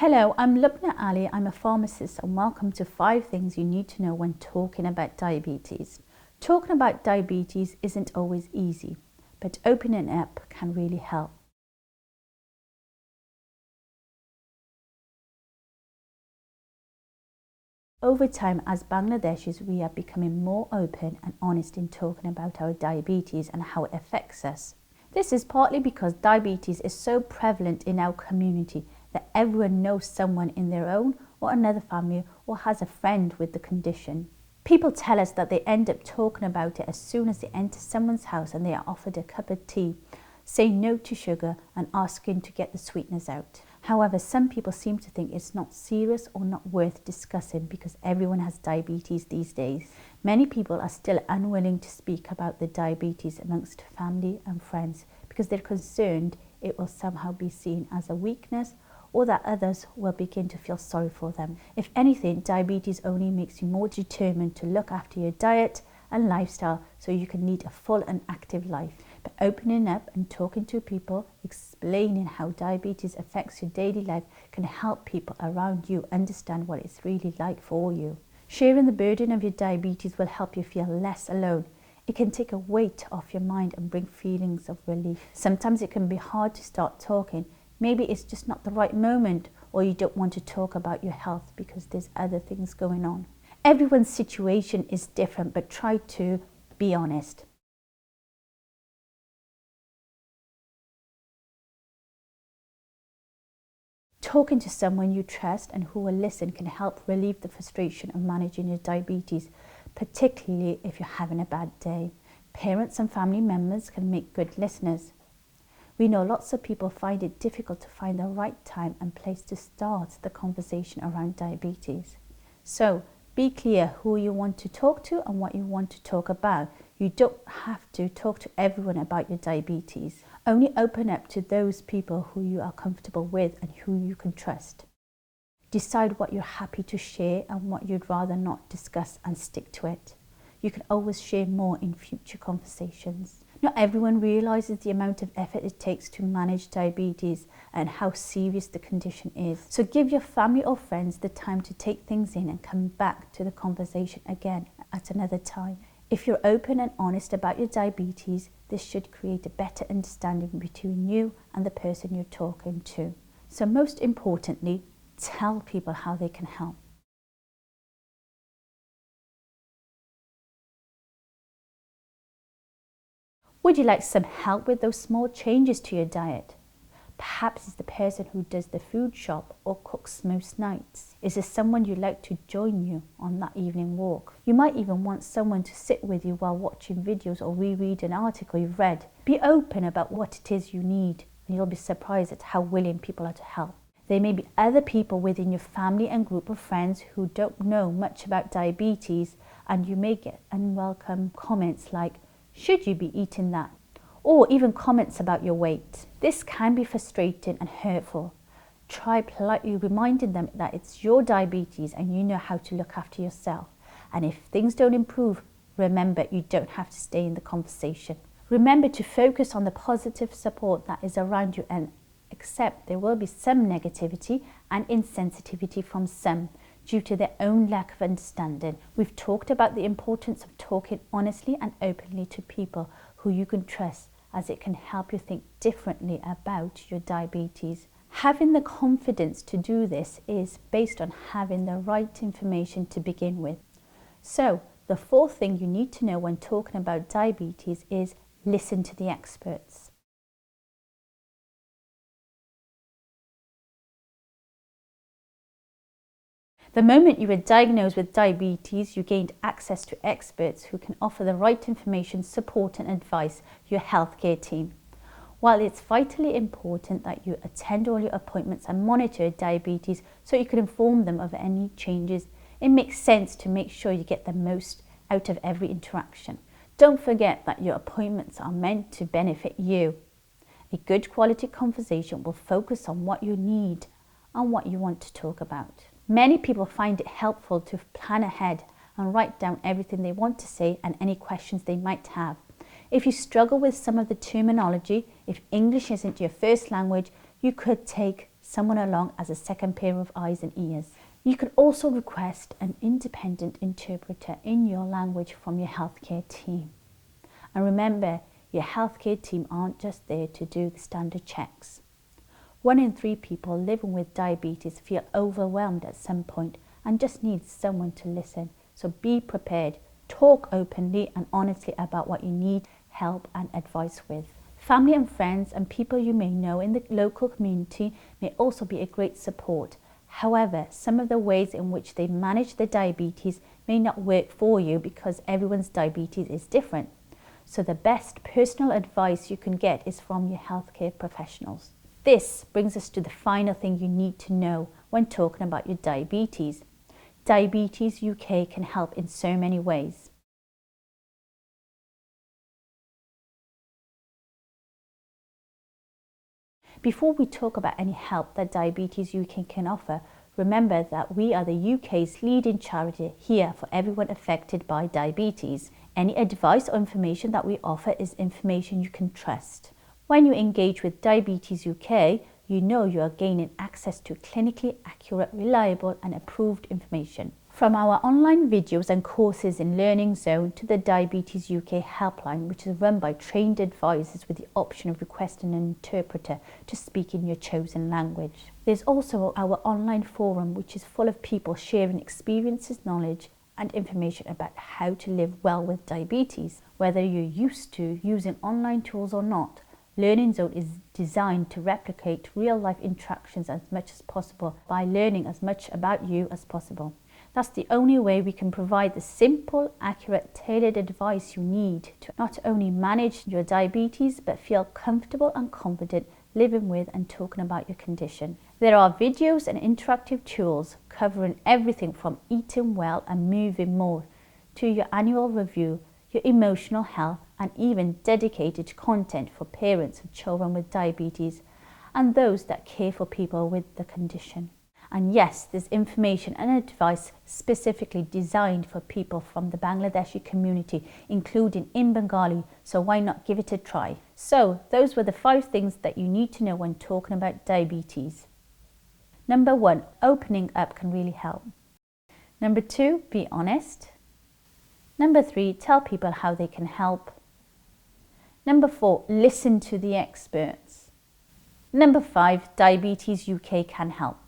Hello, I'm Lubna Ali. I'm a pharmacist and welcome to 5 things you need to know when talking about diabetes. Talking about diabetes isn't always easy, but opening up can really help. Over time, as Bangladeshis, we are becoming more open and honest in talking about our diabetes and how it affects us. This is partly because diabetes is so prevalent in our community that everyone knows someone in their own or another family or has a friend with the condition. People tell us that they end up talking about it as soon as they enter someone's house and they are offered a cup of tea, saying no to sugar and asking to get the sweetness out. However, some people seem to think it's not serious or not worth discussing because everyone has diabetes these days. Many people are still unwilling to speak about the diabetes amongst family and friends because they're concerned it will somehow be seen as a weakness or that others will begin to feel sorry for them. If anything, diabetes only makes you more determined to look after your diet and lifestyle so you can lead a full and active life. But opening up and talking to people, explaining how diabetes affects your daily life can help people around you understand what it's really like for you. Sharing the burden of your diabetes will help you feel less alone. It can take a weight off your mind and bring feelings of relief. Sometimes it can be hard to start talking. Maybe it's just not the right moment, or you don't want to talk about your health because there's other things going on. Everyone's situation is different, but try to be honest. Talking to someone you trust and who will listen can help relieve the frustration of managing your diabetes, particularly if you're having a bad day. Parents and family members can make good listeners. We know lots of people find it difficult to find the right time and place to start the conversation around diabetes. So be clear who you want to talk to and what you want to talk about. You don't have to talk to everyone about your diabetes. Only open up to those people who you are comfortable with and who you can trust. Decide what you're happy to share and what you'd rather not discuss and stick to it. You can always share more in future conversations. Not everyone realises the amount of effort it takes to manage diabetes and how serious the condition is. So give your family or friends the time to take things in and come back to the conversation again at another time. If you're open and honest about your diabetes, this should create a better understanding between you and the person you're talking to. So most importantly, tell people how they can help. Would you like some help with those small changes to your diet? Perhaps it's the person who does the food shop or cooks most nights. Is there someone you'd like to join you on that evening walk? You might even want someone to sit with you while watching videos or reread an article you've read. Be open about what it is you need, and you'll be surprised at how willing people are to help. There may be other people within your family and group of friends who don't know much about diabetes, and you may get unwelcome comments like, "Should you be eating that?" or even comments about your weight. This can be frustrating and hurtful. Try politely reminding them that it's your diabetes and you know how to look after yourself. And if things don't improve, remember you don't have to stay in the conversation. Remember to focus on the positive support that is around you and accept there will be some negativity and insensitivity from some due to their own lack of understanding. We've talked about the importance of talking honestly and openly to people who you can trust, as it can help you think differently about your diabetes. Having the confidence to do this is based on having the right information to begin with. So, the 4th thing you need to know when talking about diabetes is listen to the experts. The moment you were diagnosed with diabetes, you gained access to experts who can offer the right information, support and advice to your healthcare team. While it's vitally important that you attend all your appointments and monitor diabetes so you can inform them of any changes, it makes sense to make sure you get the most out of every interaction. Don't forget that your appointments are meant to benefit you. A good quality conversation will focus on what you need and what you want to talk about. Many people find it helpful to plan ahead and write down everything they want to say and any questions they might have. If you struggle with some of the terminology, if English isn't your first language, you could take someone along as a second pair of eyes and ears. You can also request an independent interpreter in your language from your healthcare team. And remember, your healthcare team aren't just there to do the standard checks. 1 in 3 people living with diabetes feel overwhelmed at some point and just need someone to listen. So be prepared. Talk openly and honestly about what you need help and advice with. Family and friends and people you may know in the local community may also be a great support. However, some of the ways in which they manage the diabetes may not work for you because everyone's diabetes is different. So the best personal advice you can get is from your healthcare professionals. This brings us to the final thing you need to know when talking about your diabetes. Diabetes UK can help in so many ways. Before we talk about any help that Diabetes UK can offer, remember that we are the UK's leading charity here for everyone affected by diabetes. Any advice or information that we offer is information you can trust. When you engage with Diabetes UK, you know you are gaining access to clinically accurate, reliable and approved information. From our online videos and courses in Learning Zone to the Diabetes UK helpline, which is run by trained advisors with the option of requesting an interpreter to speak in your chosen language. There's also our online forum, which is full of people sharing experiences, knowledge and information about how to live well with diabetes. Whether you're used to using online tools or not, Learning Zone is designed to replicate real-life interactions as much as possible by learning as much about you as possible. That's the only way we can provide the simple, accurate, tailored advice you need to not only manage your diabetes, but feel comfortable and confident living with and talking about your condition. There are videos and interactive tools covering everything from eating well and moving more to your annual review, your emotional health, and even dedicated content for parents of children with diabetes and those that care for people with the condition. And yes, there's information and advice specifically designed for people from the Bangladeshi community, including in Bengali, so why not give it a try? So those were the 5 things that you need to know when talking about diabetes. Number 1, opening up can really help. Number 2, be honest. Number 3, tell people how they can help. Number 4, listen to the experts. Number 5, Diabetes UK can help.